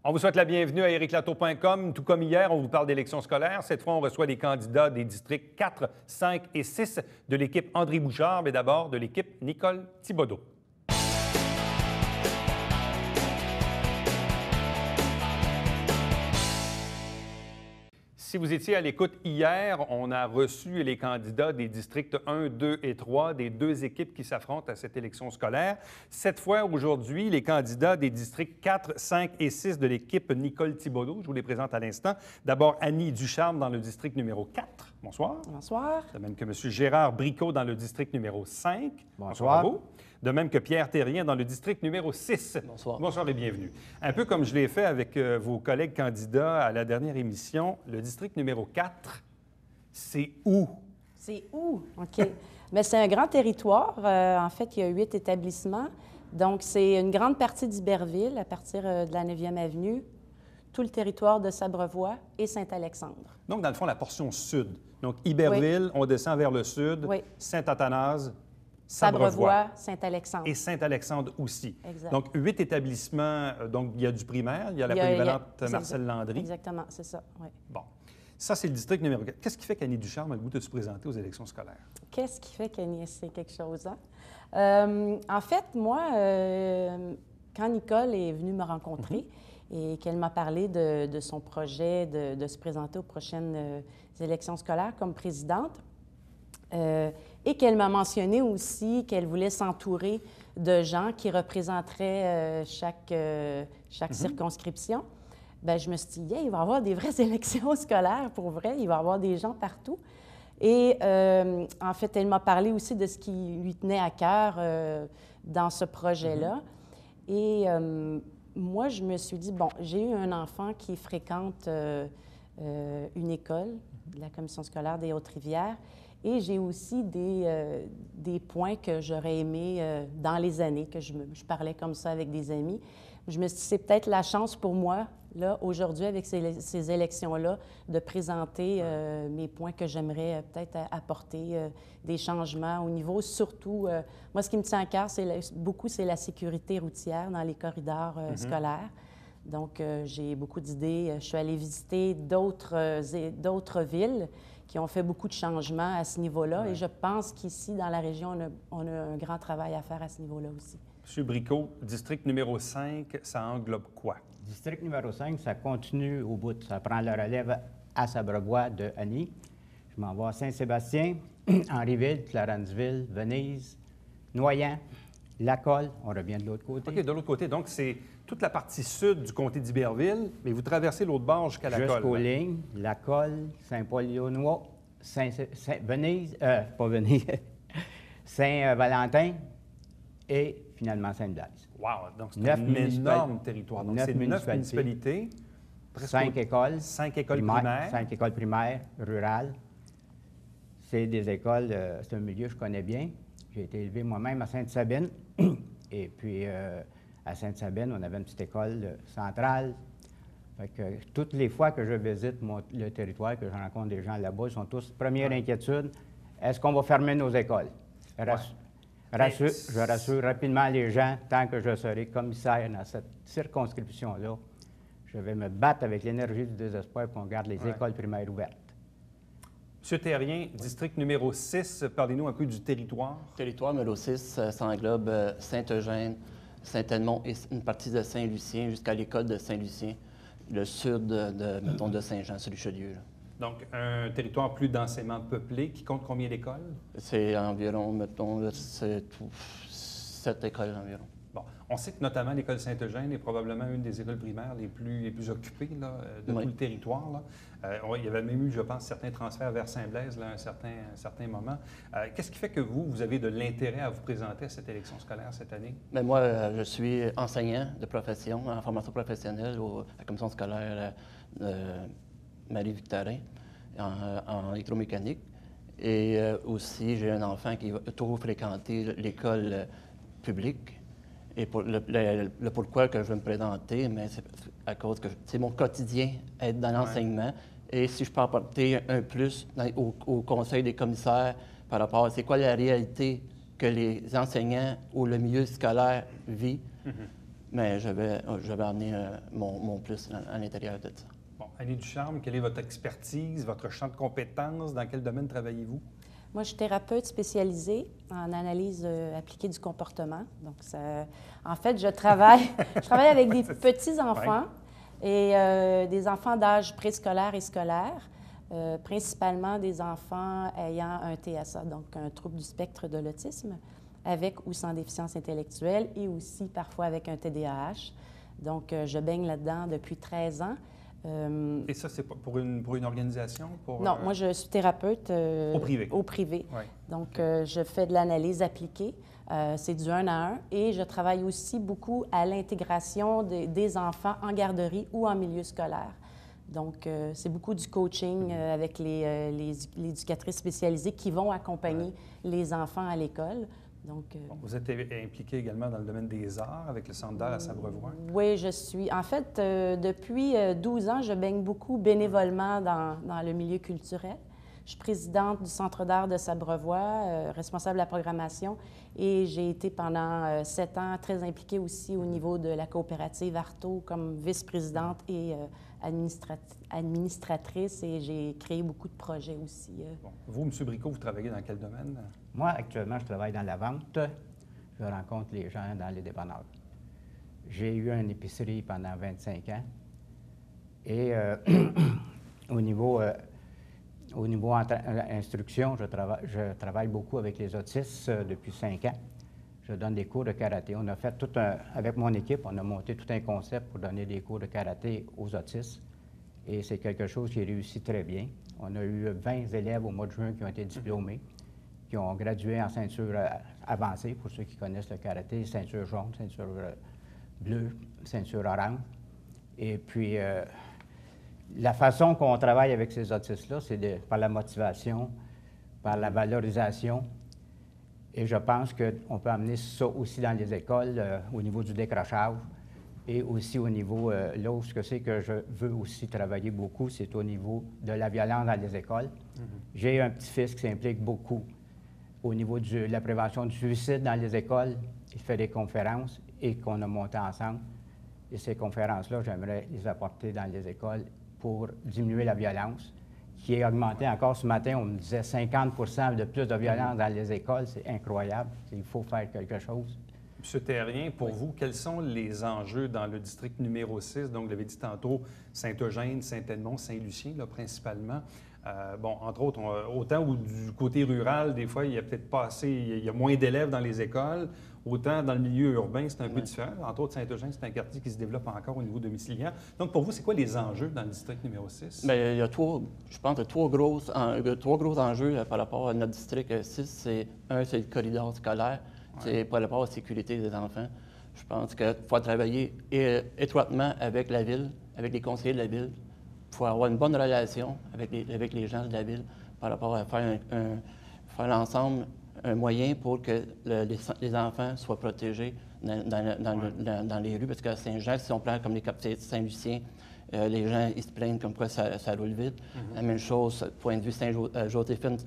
On vous souhaite la bienvenue à ericlato.com. Tout comme hier, on vous parle d'élections scolaires. Cette fois, on reçoit les candidats des districts 4, 5 et 6 de l'équipe André Bouchard, mais d'abord de l'équipe Nicole Thibodeau. Si vous étiez à l'écoute hier, on a reçu les candidats des districts 1, 2 et 3 des deux équipes qui s'affrontent à cette élection scolaire. Cette fois, aujourd'hui, les candidats des districts 4, 5 et 6 de l'équipe Nicole Thibodeau. Je vous les présente à l'instant. D'abord, Annie Ducharme dans le district numéro 4. Bonsoir. Bonsoir. De même que M. Gérard Bricot dans le district numéro 5. Bonsoir. À vous. De même que Pierre Terrien dans le district numéro 6. Bonsoir. Bonsoir et bienvenue. Un peu comme je l'ai fait avec vos collègues candidats à la dernière émission, le district numéro 4, c'est où? C'est où? OK. Mais c'est un grand territoire. En fait, il y a 8 établissements. Donc, c'est une grande partie d'Iberville, à partir de la 9e avenue, tout le territoire de Sabrevois et Saint-Alexandre. Donc, dans le fond, la portion sud. Donc, Iberville, on descend vers le sud, Oui. Saint-Athanase, Sabrevois, Saint-Alexandre. Et Saint-Alexandre aussi. Exact. Donc, 8 établissements. Donc, il y a du primaire, il y a la polyvalente Marcel Landry. Exactement, c'est ça, oui. Bon. Ça, c'est le district numéro 4. Qu'est-ce qui fait qu'Annie Ducharme a le goût de se présenter aux élections scolaires? Qu'est-ce qui fait qu'Annie, c'est quelque chose, hein? En fait, moi, quand Nicole est venue me rencontrer et qu'elle m'a parlé de son projet de se présenter aux prochaines élections scolaires comme présidente, et qu'elle m'a mentionné aussi qu'elle voulait s'entourer de gens qui représenteraient chaque circonscription, bien, je me suis dit, yeah, il va y avoir des vraies élections scolaires, pour vrai, il va y avoir des gens partout. Et en fait, elle m'a parlé aussi de ce qui lui tenait à cœur dans ce projet-là. Et moi, je me suis dit, bon, j'ai eu un enfant qui fréquente une école, la commission scolaire des Hautes-Rivières, et j'ai aussi des points que j'aurais aimé dans les années, que je parlais comme ça avec des amis. Je me suis dit, c'est peut-être la chance pour moi, là, aujourd'hui, avec ces élections-là, de présenter mes points que j'aimerais peut-être apporter des changements au niveau, surtout, moi, ce qui me tient à cœur, c'est la sécurité routière dans les corridors scolaires. Donc, j'ai beaucoup d'idées. Je suis allée visiter d'autres villes qui ont fait beaucoup de changements à ce niveau-là. Et je pense qu'ici, dans la région, on a un grand travail à faire à ce niveau-là aussi. M. Bricot, district numéro 5, ça englobe quoi? District numéro 5, ça continue au bout. Ça prend le relève à Sabrevois de Annie. Je m'en vais à Saint-Sébastien, Henrieville, Clarenceville, Venise, Noyant, Lacolle. On revient de l'autre côté. OK, de l'autre côté. Donc, c'est toute la partie sud du comté d'Iberville, mais vous traversez l'autre bord jusqu'à Lacolle. Jusqu'aux lignes, Lacolle, Saint-Paul-Léognois, Venise, pas Venise, Saint-Valentin et finalement Sainte-Blaise. Wow! Donc, c'est un énorme territoire. Donc, c'est 9 municipalités. 5 écoles. 5 écoles primaires. 5 écoles primaires rurales. C'est des écoles, c'est un milieu que je connais bien. J'ai été élevé moi-même à Sainte-Sabine. Et puis, à Sainte-Sabine, on avait une petite école centrale. Fait que toutes les fois que je visite le territoire, que je rencontre des gens là-bas, ils sont tous, première inquiétude, est-ce qu'on va fermer nos écoles? Je rassure rapidement les gens, tant que je serai commissaire dans cette circonscription-là, je vais me battre avec l'énergie du désespoir pour qu'on garde les écoles primaires ouvertes. M. Terrien, district numéro 6, parlez-nous un peu du territoire. Territoire numéro 6, ça englobe Saint-Eugène, Saint-Edmond et une partie de Saint-Lucien jusqu'à l'école de Saint-Lucien, le sud de Saint-Jean sur Richelieu. Donc, un territoire plus densément peuplé qui compte combien d'écoles? C'est environ, mettons, 7 écoles environ. Bon, on sait que notamment l'école Saint-Eugène est probablement une des écoles primaires les plus occupées là, de tout le territoire. Là. Il y avait même eu, je pense, certains transferts vers Saint-Blaise à un certain moment. Qu'est-ce qui fait que vous avez de l'intérêt à vous présenter à cette élection scolaire cette année? Bien, moi, je suis enseignant de profession, en formation professionnelle à la commission scolaire Marie-Victorin en électromécanique. Et aussi, j'ai un enfant qui va toujours fréquenter l'école publique. Et pour le pourquoi que je veux me présenter, mais c'est à cause que c'est mon quotidien être dans l'enseignement. Et si je peux apporter un plus au conseil des commissaires par rapport à c'est quoi la réalité que les enseignants ou le milieu scolaire vit, mais je vais amener mon plus à l'intérieur de ça. Bon, Annie Ducharme, quelle est votre expertise, votre champ de compétences? Dans quel domaine travaillez-vous? Moi, je suis thérapeute spécialisée en analyse appliquée du comportement. Donc, en fait, je travaille avec des petits-enfants et des enfants d'âge préscolaire et scolaire, principalement des enfants ayant un TSA, donc un trouble du spectre de l'autisme, avec ou sans déficience intellectuelle et aussi parfois avec un TDAH. Donc, je baigne là-dedans depuis 13 ans. Et ça, c'est pour une organisation? Non, moi, je suis thérapeute au privé. Au privé. Ouais. Donc, je fais de l'analyse appliquée. C'est du 1 à 1. Et je travaille aussi beaucoup à l'intégration des enfants en garderie ou en milieu scolaire. Donc, c'est beaucoup du coaching avec les éducatrices spécialisées qui vont accompagner les enfants à l'école. Donc, vous êtes impliqué également dans le domaine des arts avec le Centre d'art à Sabrevois? Oui, je suis. En fait, depuis 12 ans, je baigne beaucoup bénévolement dans le milieu culturel. Je suis présidente du Centre d'art de Sabrevois, responsable de la programmation, et j'ai été pendant 7 ans très impliquée aussi au niveau de la coopérative Arto comme vice-présidente et administratrice, et j'ai créé beaucoup de projets aussi. Bon. Vous, M. Bricot, vous travaillez dans quel domaine? Moi, actuellement, je travaille dans la vente. Je rencontre les gens dans les dépanneurs. J'ai eu une épicerie pendant 25 ans. Et au niveau instruction, je travaille beaucoup avec les autistes depuis 5 ans. Je donne des cours de karaté. On a fait avec mon équipe, on a monté tout un concept pour donner des cours de karaté aux autistes. Et c'est quelque chose qui réussit très bien. On a eu 20 élèves au mois de juin qui ont été diplômés, qui ont gradué en ceinture avancée, pour ceux qui connaissent le karaté, ceinture jaune, ceinture bleue, ceinture orange. Et puis, la façon qu'on travaille avec ces autistes-là, c'est par la motivation, par la valorisation. Et je pense qu'on peut amener ça aussi dans les écoles, au niveau du décrochage, et aussi au niveau, là où c'est que je veux aussi travailler beaucoup, c'est au niveau de la violence dans les écoles. J'ai un petit-fils qui s'implique beaucoup au niveau de la prévention du suicide dans les écoles. Il fait des conférences et qu'on a monté ensemble. Et ces conférences-là, j'aimerais les apporter dans les écoles pour diminuer la violence, qui est augmentée encore ce matin. On me disait 50 de plus de violence dans les écoles. C'est incroyable. Il faut faire quelque chose. M. Terrien, pour vous, quels sont les enjeux dans le district numéro 6? Donc, vous l'avez dit tantôt, Saint-Eugène, Saint-Edmond, Saint-Lucien, là, principalement. Bon, entre autres, autant où du côté rural, des fois, il y a peut-être pas assez, il y a moins d'élèves dans les écoles, autant dans le milieu urbain, c'est un peu différent. Entre autres, Saint-Eugène, c'est un quartier qui se développe encore au niveau domiciliaire. Donc, pour vous, c'est quoi les enjeux dans le district numéro 6? Bien, il y a je pense, trois gros enjeux par rapport à notre district 6. C'est le corridor scolaire. C'est par rapport à la sécurité des enfants. Je pense qu'il faut travailler étroitement avec la ville, avec les conseillers de la ville. Il faut avoir une bonne relation avec les gens de la ville par rapport à faire ensemble un moyen pour que les enfants soient protégés dans les rues. Parce qu'à Saint-Jacques, si on prend comme les quartiers de Saint-Lucien, les gens ils se plaignent comme quoi ça roule vite. La même chose, point de vue Saint-Joséphine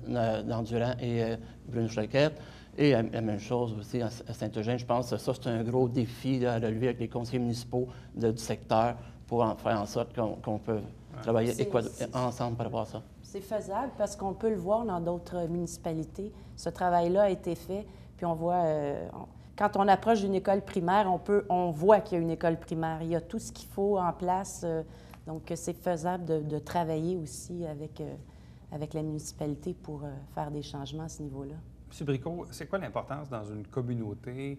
d'Endurant et Brune-Choquette. Et la même chose aussi à Saint-Eugène. Je pense que ça, c'est un gros défi là, à relever avec les conseillers municipaux du secteur pour faire en sorte qu'on peut travailler ensemble par rapport à ça. C'est faisable parce qu'on peut le voir dans d'autres municipalités. Ce travail-là a été fait, puis on voit... quand on approche d'une école primaire, on voit qu'il y a une école primaire. Il y a tout ce qu'il faut en place. Donc, c'est faisable de travailler aussi avec la municipalité pour faire des changements à ce niveau-là. M. Bricot, c'est quoi l'importance dans une communauté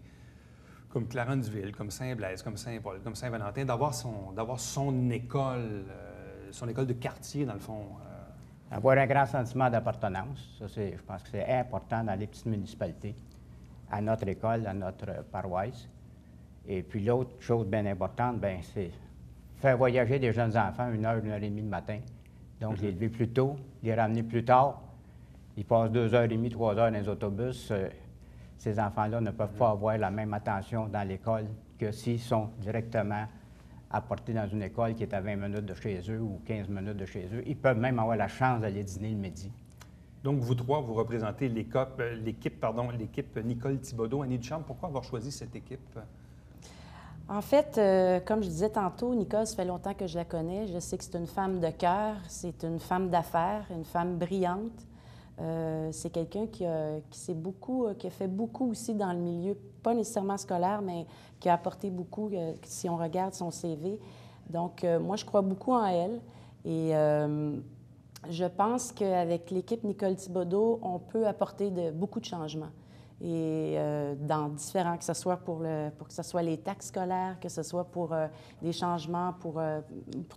comme Clarenville, comme Saint-Blaise, comme Saint-Paul, comme Saint-Valentin, d'avoir son école de quartier, dans le fond? Avoir un grand sentiment d'appartenance, ça, je pense que c'est important dans les petites municipalités, à notre école, à notre paroisse. Et puis l'autre chose bien importante, bien, c'est faire voyager des jeunes enfants 1 heure et demie le matin. Donc, les lever plus tôt, les ramener plus tard. Ils passent 2h30, 3 heures dans les autobus. Ces enfants-là ne peuvent pas avoir la même attention dans l'école que s'ils sont directement apportés dans une école qui est à 20 minutes de chez eux ou 15 minutes de chez eux. Ils peuvent même avoir la chance d'aller dîner le midi. Donc, vous trois, vous représentez l'équipe Nicole Thibodeau. Annie Ducharme, pourquoi avoir choisi cette équipe? En fait, comme je disais tantôt, Nicole, ça fait longtemps que je la connais. Je sais que c'est une femme de cœur, c'est une femme d'affaires, une femme brillante. C'est quelqu'un qui a fait beaucoup aussi dans le milieu, pas nécessairement scolaire, mais qui a apporté beaucoup, si on regarde son CV. Donc, moi, je crois beaucoup en elle. Et je pense qu'avec l'équipe Nicole Thibodeau, on peut apporter beaucoup de changements. Et dans différents, que ce soit pour que ce soit les taxes scolaires, que ce soit pour des changements, pour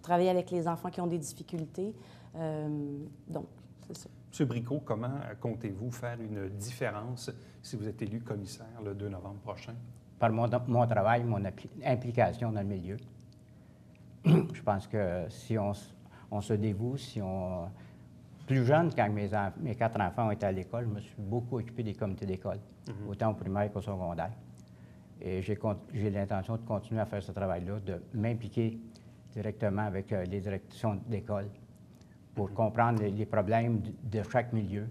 travailler avec les enfants qui ont des difficultés. Donc, c'est ça. M. Bricot, comment comptez-vous faire une différence si vous êtes élu commissaire le 2 novembre prochain? Par mon travail, mon implication dans le milieu. Je pense que si on se dévoue, si on... Plus jeune, quand mes 4 enfants ont été à l'école, je me suis beaucoup occupé des comités d'école, autant au primaire qu'au secondaire. Et j'ai l'intention de continuer à faire ce travail-là, de m'impliquer directement avec les directions d'école pour comprendre les problèmes de chaque milieu.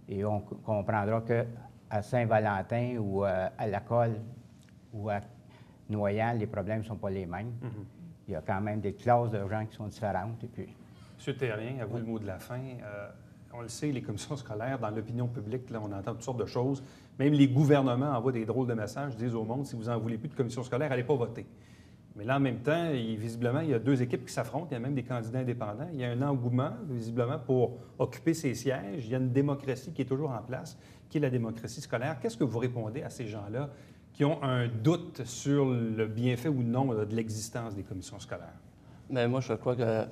Et on comprendra qu'à Saint-Valentin ou à la Colle ou à Noyant, les problèmes ne sont pas les mêmes. Il y a quand même des classes de gens qui sont différentes. Et puis... M. Terrien, à vous le mot de la fin. On le sait, les commissions scolaires, dans l'opinion publique, là, on entend toutes sortes de choses. Même les gouvernements envoient des drôles de messages, disent au monde, si vous n'en voulez plus de commission scolaire, n'allez pas voter. Mais là, en même temps, visiblement, il y a 2 équipes qui s'affrontent. Il y a même des candidats indépendants. Il y a un engouement, visiblement, pour occuper ces sièges. Il y a une démocratie qui est toujours en place, qui est la démocratie scolaire. Qu'est-ce que vous répondez à ces gens-là qui ont un doute sur le bienfait ou non de l'existence des commissions scolaires? Bien, moi, je crois qu'il ne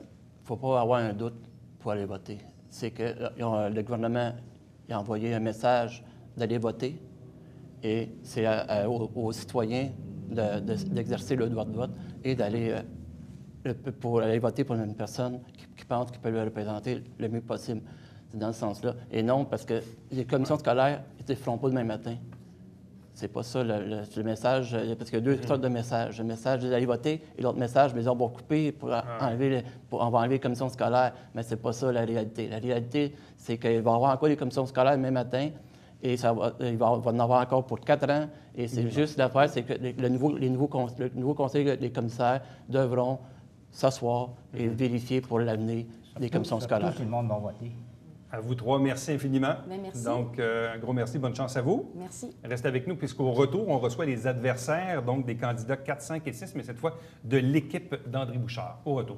faut pas avoir un doute pour aller voter. C'est que le gouvernement a envoyé un message d'aller voter et c'est aux citoyens d'exercer le droit de vote et d'aller pour aller voter pour une personne qui pense qu'il peut le représenter le mieux possible. C'est dans ce sens-là. Et non, parce que les commissions scolaires, ils ne feront pas demain matin. C'est pas ça le message, parce qu'il y a 2 sortes de messages. Le message d'aller voter et l'autre message, mais on va couper pour on va enlever les commissions scolaires. Mais c'est pas ça la réalité. La réalité, c'est qu'il va y avoir encore des commissions scolaires demain matin et il va en avoir encore pour 4 ans. Et c'est juste l'affaire, c'est que le nouveau conseil des commissaires devront s'asseoir et vérifier pour l'avenir des commissions scolaires. Tout le monde va voter. À vous 3, merci infiniment. Bien, merci. Donc, un gros merci, bonne chance à vous. Merci. Restez avec nous, puisqu'au retour, on reçoit les adversaires, donc des candidats 4, 5 et 6, mais cette fois de l'équipe d'André Bouchard. Au retour.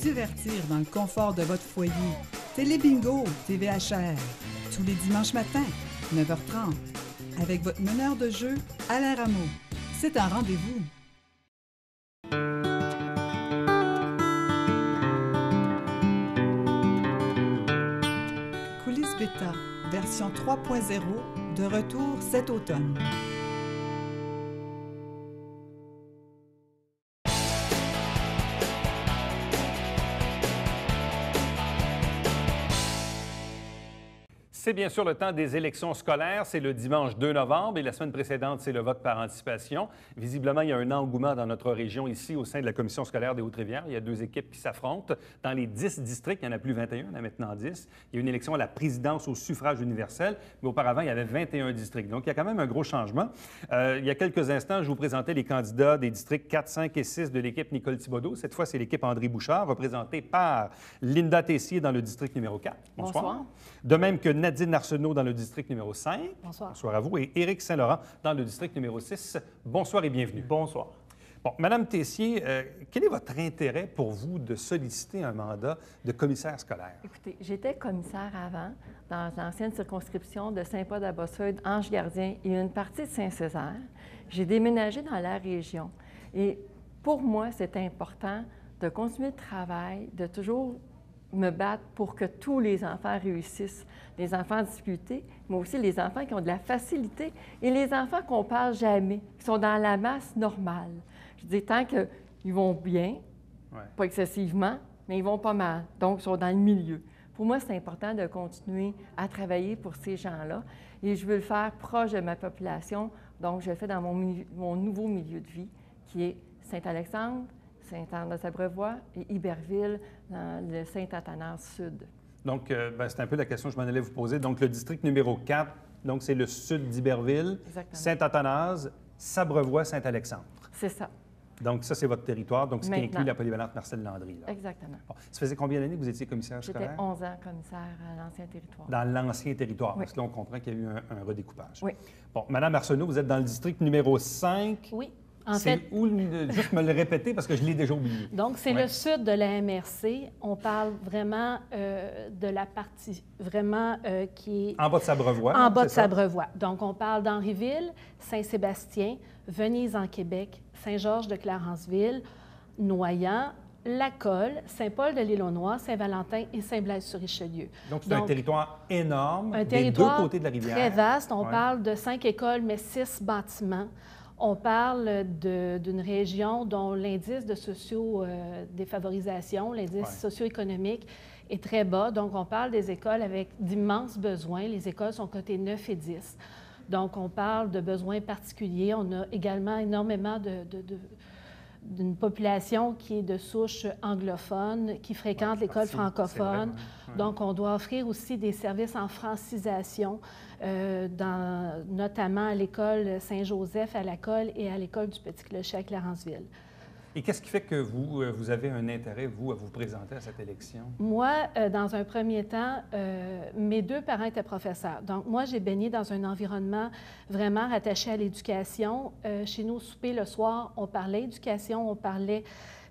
Divertir dans le confort de votre foyer. Télébingo, TVHR, tous les dimanches matins, 9h30, avec votre meneur de jeu, Alain Rameau. C'est un rendez-vous. Coulisses Bêta, version 3.0, de retour cet automne. C'est bien sûr le temps des élections scolaires. C'est le dimanche 2 novembre et la semaine précédente, c'est le vote par anticipation. Visiblement, il y a un engouement dans notre région ici au sein de la Commission scolaire des Hautes-Rivières. Il y a 2 équipes qui s'affrontent. Dans les 10 districts, il n'y en a plus 21, il y en a maintenant 10. Il y a une élection à la présidence au suffrage universel, mais auparavant, il y avait 21 districts. Donc, il y a quand même un gros changement. Il y a quelques instants, je vous présentais les candidats des districts 4, 5 et 6 de l'équipe Nicole Thibodeau. Cette fois, c'est l'équipe André Bouchard, représentée par Linda Tessier dans le district numéro 4. Bonsoir. Bonsoir. De même que Nadine Arsenault dans le district numéro 5. Bonsoir. Bonsoir à vous. Et Éric Saint-Laurent dans le district numéro 6. Bonsoir et bienvenue. Bonsoir. Bon, Madame Tessier, quel est votre intérêt pour vous de solliciter un mandat de commissaire scolaire? Écoutez, j'étais commissaire avant dans l'ancienne circonscription de Saint-Paul-d'Abbotsford, Ange-Gardien et une partie de Saint-Césaire. J'ai déménagé dans la région. Et pour moi, c'est important de continuer le travail, de toujours me battre pour que tous les enfants réussissent. Les enfants en difficulté, mais aussi les enfants qui ont de la facilité et les enfants qu'on ne parle jamais, qui sont dans la masse normale. Je dis tant qu'ils vont bien, pas excessivement, mais ils vont pas mal, donc ils sont dans le milieu. Pour moi, c'est important de continuer à travailler pour ces gens-là et je veux le faire proche de ma population, donc je le fais dans mon nouveau milieu de vie qui est Saint-Alexandre, Sainte-Anne-de-Sabrevois et Iberville dans le Saint-Athanas-Sud. Donc, c'est un peu la question que je m'en allais vous poser. Donc, le district numéro 4, donc c'est le sud d'Iberville, Saint-Athanase, Sabrevois, Saint-Alexandre. C'est ça. Donc, ça, c'est votre territoire, donc ce qui inclut la polyvalente Marcel Landry. Là. Exactement. Bon. Ça faisait combien d'années que vous étiez commissaire scolaire? J'étais 11 ans commissaire à l'ancien territoire. Dans l'ancien territoire, Oui. parce que là, on comprend qu'il y a eu un redécoupage. Oui. Bon, Madame Arsenault, vous êtes dans le district numéro 5. Oui. En C'est fait, où, juste me le répéter parce que je l'ai déjà oublié. donc, c'est le sud de la MRC. On parle vraiment de la partie vraiment qui est En bas de Sabrevois. en bas de c'est ça? Sabrevois. Donc, on parle d'Henryville, Saint-Sébastien, Venise en Québec, Saint-Georges de Clarenceville, Noyant, Lacolle, Saint-Paul-de-l'Île-aux-Noix, Saint-Valentin et Saint-Blaise-sur-Richelieu. Donc, c'est un territoire énorme, un des territoire deux côtés de la rivière. très vaste. On Ouais. parle de 5 écoles, mais 6 bâtiments. On parle d'une région dont l'indice de socio-défavorisation, l'indice socio-économique est très bas. Donc, on parle des écoles avec d'immenses besoins. Les écoles sont cotées 9 et 10. Donc, on parle de besoins particuliers. On a également énormément d'une population qui est de souche anglophone, qui fréquente l'école francophone. Vrai, ouais. Donc, on doit offrir aussi des services en francisation, notamment à l'école Saint-Joseph, à Lacolle et à l'école du Petit-Clocher à Clarenceville. Et qu'est-ce qui fait que vous avez un intérêt, vous, à vous présenter à cette élection? Moi, dans un premier temps, mes 2 parents étaient professeurs. Donc, moi, j'ai baigné dans un environnement vraiment rattaché à l'éducation. Chez nous, au souper, le soir, on parlait éducation, on parlait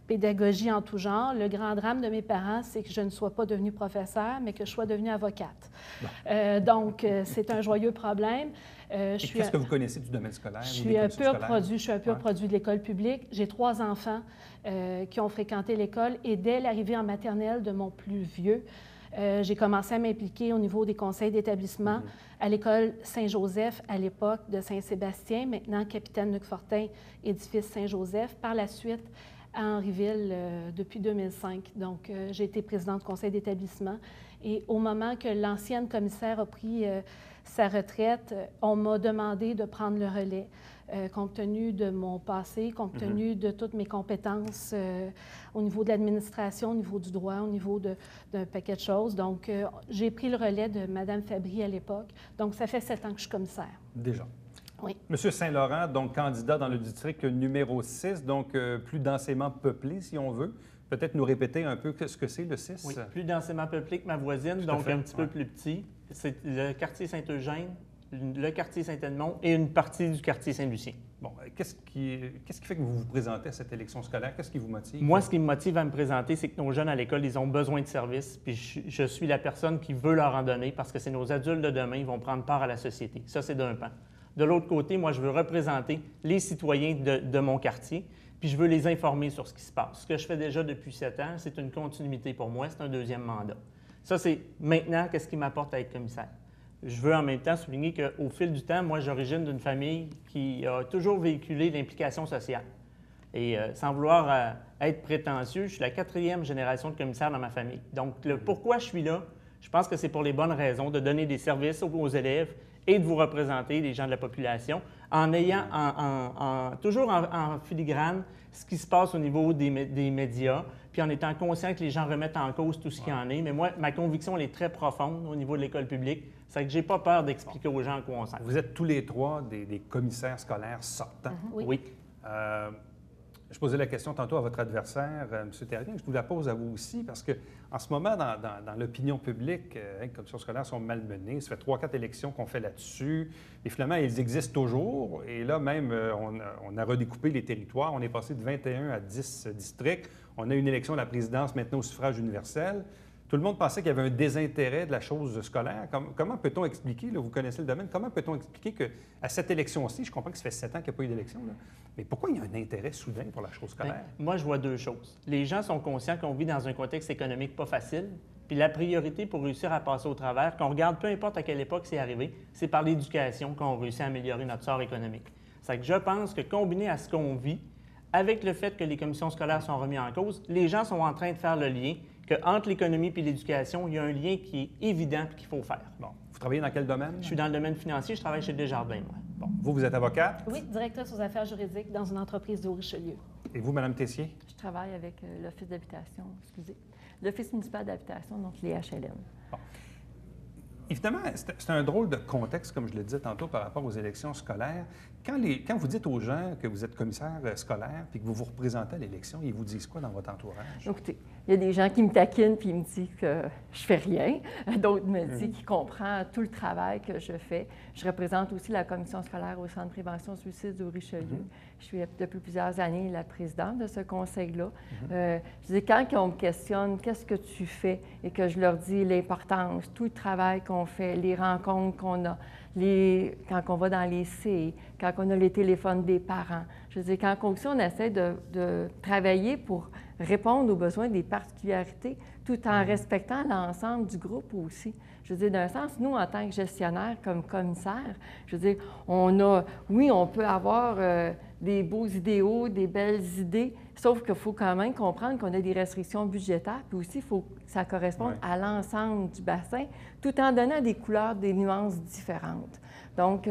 pédagogie en tout genre. Le grand drame de mes parents, c'est que je ne sois pas devenue professeure, mais que je sois devenue avocate. Donc, c'est un joyeux problème. Qu'est-ce que vous connaissez du domaine scolaire? Je suis un pur produit de l'école publique. J'ai 3 enfants qui ont fréquenté l'école et dès l'arrivée en maternelle de mon plus vieux, j'ai commencé à m'impliquer au niveau des conseils d'établissement à l'école Saint-Joseph à l'époque de Saint-Sébastien, maintenant Capitaine Luc-Fortin, édifice Saint-Joseph. Par la suite, à Henryville depuis 2005. Donc, j'ai été présidente du conseil d'établissement. Et au moment que l'ancienne commissaire a pris sa retraite, on m'a demandé de prendre le relais, compte tenu de mon passé, compte tenu de toutes mes compétences au niveau de l'administration, au niveau du droit, au niveau d'un paquet de choses. Donc, j'ai pris le relais de Mme Fabry à l'époque. Donc, ça fait 7 ans que je suis commissaire. Déjà. Oui. Monsieur Saint-Laurent, donc candidat dans le district numéro 6, donc plus densément peuplé, si on veut. Peut-être nous répéter un peu ce que c'est, le 6? Oui, plus densément peuplé que ma voisine, donc un petit peu plus petit. C'est le quartier Saint-Eugène, le quartier Saint-Edmond et une partie du quartier Saint-Lucien. Bon, qu'est-ce qui fait que vous vous présentez à cette élection scolaire? Qu'est-ce qui vous motive? Moi, ce qui me motive à me présenter, c'est que nos jeunes à l'école, ils ont besoin de services, puis je suis la personne qui veut leur en donner parce que c'est nos adultes de demain, ils vont prendre part à la société. Ça, c'est d'un pan. De l'autre côté, moi, je veux représenter les citoyens de mon quartier, puis je veux les informer sur ce qui se passe. Ce que je fais déjà depuis 7 ans, c'est une continuité pour moi, c'est un 2e mandat. Ça, c'est maintenant qu'est-ce qui m'apporte à être commissaire. Je veux en même temps souligner qu'au fil du temps, moi, j'origine d'une famille qui a toujours véhiculé l'implication sociale. Et sans vouloir être prétentieux, je suis la 4e génération de commissaires dans ma famille. Donc, pourquoi je suis là, je pense que c'est pour les bonnes raisons, de donner des services aux élèves et de vous représenter, les gens de la population, en ayant toujours en filigrane ce qui se passe au niveau des médias, puis en étant conscient que les gens remettent en cause tout ce qu'il y en est. Mais moi, ma conviction, elle est très profonde au niveau de l'école publique. C'est que je n'ai pas peur d'expliquer aux gens à quoi on sert. Vous êtes tous les 3 des commissaires scolaires sortants. Oui. Je posais la question tantôt à votre adversaire, M. Terrien, je vous la pose à vous aussi, parce qu'en ce moment, dans l'opinion publique, les commissions scolaires sont malmenées. Ça fait 3-4 élections qu'on fait là-dessus. Et finalement, ils existent toujours. Et là, même, on a redécoupé les territoires. On est passé de 21 à 10 districts. On a une élection de la présidence maintenant au suffrage universel. Tout le monde pensait qu'il y avait un désintérêt de la chose scolaire. Comment peut-on expliquer, là, vous connaissez le domaine, comment peut-on expliquer qu'à cette élection-ci, je comprends que ça fait 7 ans qu'il n'y a pas eu d'élection, là, mais pourquoi il y a un intérêt soudain pour la chose scolaire? Bien, moi, je vois 2 choses. Les gens sont conscients qu'on vit dans un contexte économique pas facile, Puis la priorité pour réussir à passer au travers, qu'on regarde peu importe à quelle époque c'est arrivé, c'est par l'éducation qu'on réussit à améliorer notre sort économique. C'est que je pense que combiné à ce qu'on vit, avec le fait que les commissions scolaires sont remises en cause, les gens sont en train de faire le lien qu'entre l'économie et l'éducation, il y a un lien qui est évident et qu'il faut faire. Bon. Vous travaillez dans quel domaine? Je suis dans le domaine financier, je travaille chez Desjardins, moi. Bon. Vous êtes avocate? Oui, directrice aux affaires juridiques dans une entreprise de Richelieu. Et vous, Mme Tessier? Je travaille avec l'Office d'habitation, l'Office municipal d'habitation, donc les HLM. Bon. Évidemment, c'est un drôle de contexte, comme je le disais tantôt, par rapport aux élections scolaires. Quand vous dites aux gens que vous êtes commissaire scolaire puis que vous vous représentez à l'élection, ils vous disent quoi dans votre entourage? Écoutez, il y a des gens qui me taquinent puis ils me disent que je fais rien. D'autres me disent qu'ils comprennent tout le travail que je fais. Je représente aussi la commission scolaire au Centre de prévention suicide du Richelieu. Je suis depuis plusieurs années la présidente de ce conseil-là. Je dis, quand on me questionne « qu'est-ce que tu fais ?» et que je leur dis l'importance, tout le travail qu'on fait, les rencontres qu'on a, quand on va dans les CI, quand on a les téléphones des parents. Je veux dire, quand aussi on essaie de travailler pour répondre aux besoins des particularités, tout en respectant l'ensemble du groupe aussi. Je veux dire, d'un sens, nous, en tant que gestionnaire, comme commissaire, je veux dire, on peut avoir des beaux idéaux, des belles idées, sauf qu'il faut quand même comprendre qu'on a des restrictions budgétaires, puis aussi, il faut que ça corresponde à l'ensemble du bassin, tout en donnant des couleurs, des nuances différentes. Donc,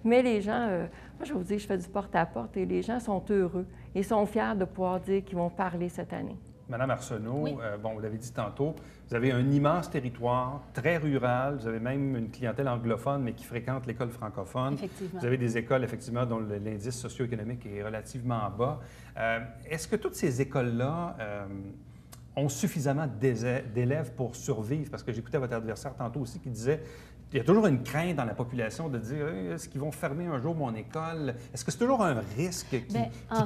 mais les gens, moi, je vous dis, je fais du porte-à-porte et les gens sont heureux et sont fiers de pouvoir dire qu'ils vont parler cette année. Madame Arsenault, Oui. Bon, vous l'avez dit tantôt, vous avez un immense territoire, très rural, vous avez même une clientèle anglophone, mais qui fréquente l'école francophone. Effectivement. Vous avez des écoles, effectivement, dont l'indice socio-économique est relativement bas. Est-ce que toutes ces écoles-là ont suffisamment d'élèves pour survivre? Parce que j'écoutais votre adversaire tantôt aussi qui disait il y a toujours une crainte dans la population de dire est-ce qu'ils vont fermer un jour mon école? Est-ce que c'est toujours un risque qui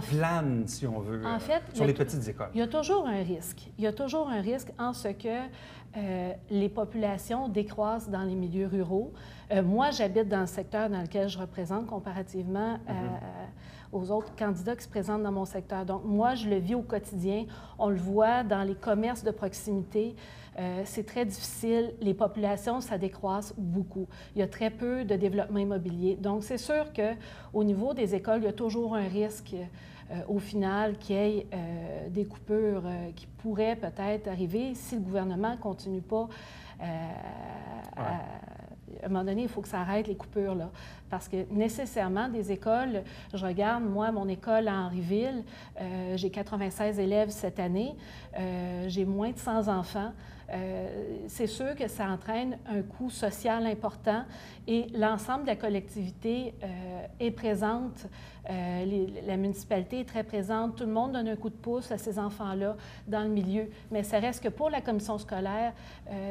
plane, si on veut, sur les petites écoles? Il y a toujours un risque. Il y a toujours un risque en ce que les populations décroissent dans les milieux ruraux. Moi, j'habite dans le secteur dans lequel je représente comparativement aux autres candidats qui se présentent dans mon secteur. Donc, moi, je le vis au quotidien. On le voit dans les commerces de proximité. C'est très difficile. Les populations, ça décroisse beaucoup. Il y a très peu de développement immobilier. Donc, c'est sûr qu'au niveau des écoles, il y a toujours un risque, au final, qu'il y ait des coupures qui pourraient peut-être arriver si le gouvernement ne continue pas à un moment donné, il faut que ça arrête les coupures, là. Parce que nécessairement, des écoles, je regarde, moi, mon école à Henryville, j'ai 96 élèves cette année, j'ai moins de 100 enfants. C'est sûr que ça entraîne un coût social important et l'ensemble de la collectivité est présente. La municipalité est très présente. Tout le monde donne un coup de pouce à ces enfants-là dans le milieu. Mais ça reste que pour la commission scolaire,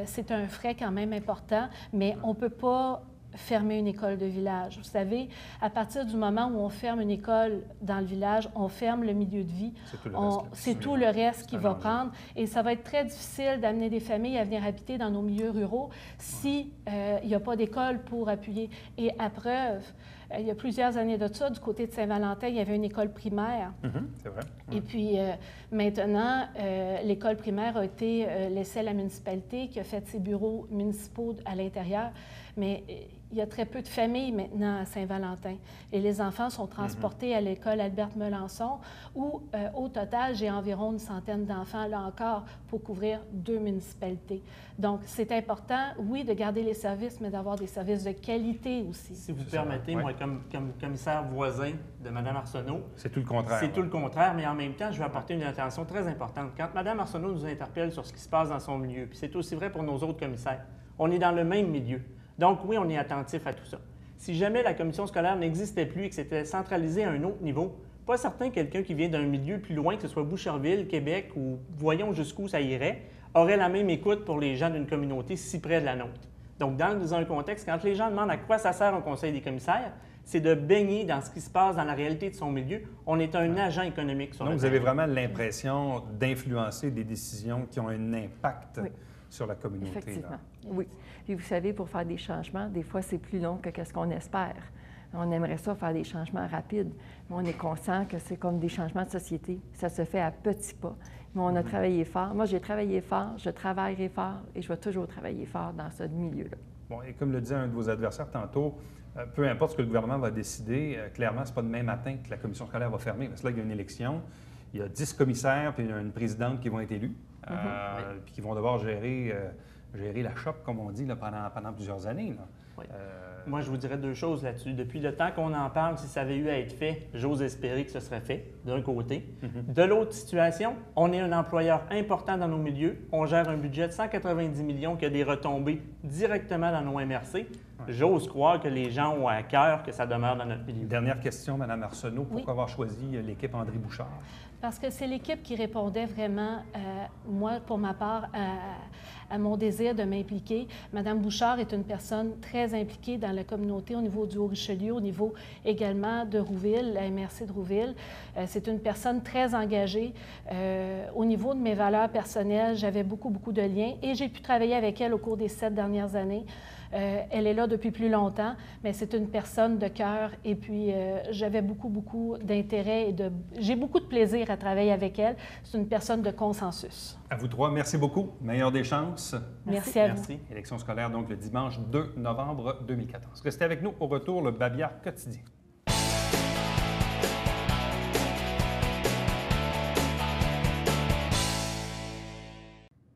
c'est un frais quand même important, mais on ne peut pas fermer une école de village. Vous savez, à partir du moment où on ferme une école dans le village, on ferme le milieu de vie. C'est tout le reste qui va prendre. Et ça va être très difficile d'amener des familles à venir habiter dans nos milieux ruraux s'il n'y a pas d'école pour appuyer. Et à preuve, il y a plusieurs années de ça, du côté de Saint-Valentin, il y avait une école primaire. C'est vrai. Et puis maintenant, l'école primaire a été laissée à la municipalité qui a fait ses bureaux municipaux à l'intérieur. Mais il y a très peu de familles maintenant à Saint-Valentin. Et les enfants sont transportés à l'école Albert-Melançon, où au total, j'ai environ une centaine d'enfants, là encore, pour couvrir 2 municipalités. Donc, c'est important, oui, de garder les services, mais d'avoir des services de qualité aussi. Si vous permettez, moi, comme commissaire voisin de Mme Arsenault, c'est tout le contraire. C'est tout le contraire, mais en même temps, je vais apporter une attention très importante. Quand Mme Arsenault nous interpelle sur ce qui se passe dans son milieu, puis c'est aussi vrai pour nos autres commissaires, on est dans le même milieu. Donc, oui, on est attentif à tout ça. Si jamais la commission scolaire n'existait plus et que c'était centralisé à un autre niveau, pas certain quelqu'un qui vient d'un milieu plus loin, que ce soit Boucherville, Québec ou voyons jusqu'où ça irait, aurait la même écoute pour les gens d'une communauté si près de la nôtre. Donc, dans un contexte, quand les gens demandent à quoi ça sert un conseil des commissaires, c'est de baigner dans ce qui se passe dans la réalité de son milieu. On est un agent économique sur le terrain. Donc, vous avez vraiment l'impression d'influencer des décisions qui ont un impact sur la communauté. Effectivement, là. oui. Puis vous savez, pour faire des changements, des fois, c'est plus long que ce qu'on espère. On aimerait ça faire des changements rapides, mais on est conscient que c'est comme des changements de société. Ça se fait à petits pas. Mais on a travaillé fort. Moi, j'ai travaillé fort, je travaillerai fort et je vais toujours travailler fort dans ce milieu-là. Bon, et comme le disait un de vos adversaires tantôt, peu importe ce que le gouvernement va décider, clairement, ce n'est pas demain matin que la commission scolaire va fermer. Parce que là, il y a une élection, il y a 10 commissaires puis une présidente qui vont être élus, puis qui vont devoir gérer la shop, comme on dit, là, pendant plusieurs années. Là. Oui. Moi, je vous dirais deux choses là-dessus. Depuis le temps qu'on en parle, si ça avait eu à être fait, j'ose espérer que ce serait fait, d'un côté. De l'autre situation, on est un employeur important dans nos milieux. On gère un budget de 190 millions qui a des retombées directement dans nos MRC. J'ose croire que les gens ont à cœur que ça demeure dans notre milieu. Dernière question, Mme Arsenault. Pourquoi avoir choisi l'équipe André Bouchard? Parce que c'est l'équipe qui répondait vraiment, moi, pour ma part, à mon désir de m'impliquer. Madame Bouchard est une personne très impliquée dans la communauté au niveau du Haut-Richelieu, au niveau également de Rouville, la MRC de Rouville. C'est une personne très engagée. Au niveau de mes valeurs personnelles, j'avais beaucoup de liens et j'ai pu travailler avec elle au cours des 7 dernières années. Elle est là depuis plus longtemps, mais c'est une personne de cœur et puis j'avais beaucoup d'intérêt et j'ai beaucoup de plaisir à travailler avec elle. C'est une personne de consensus. À vous trois, merci beaucoup. Meilleure des chances. Merci à vous. Merci. Élection scolaire, donc, le dimanche 2 novembre 2014. Restez avec nous. Au retour, le Babillard quotidien.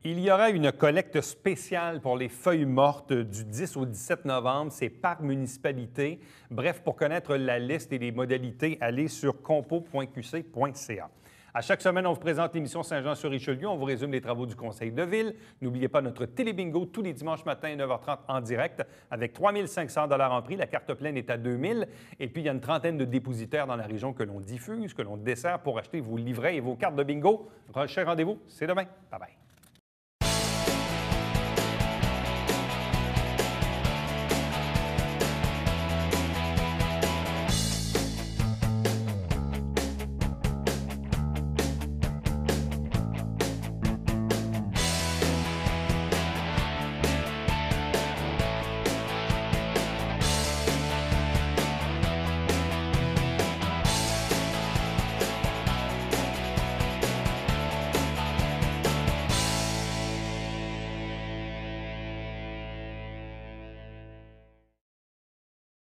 Il y aura une collecte spéciale pour les feuilles mortes du 10 au 17 novembre. C'est par municipalité. Bref, pour connaître la liste et les modalités, allez sur compo.qc.ca. À chaque semaine, on vous présente l'émission Saint-Jean-sur-Richelieu. On vous résume les travaux du Conseil de ville. N'oubliez pas notre télébingo tous les dimanches matins à 9h30 en direct avec 3 500 $ en prix. La carte pleine est à 2 000. Et puis, il y a une trentaine de dépositaires dans la région que l'on diffuse, que l'on dessert pour acheter vos livrets et vos cartes de bingo. Prochain rendez-vous, c'est demain. Bye-bye.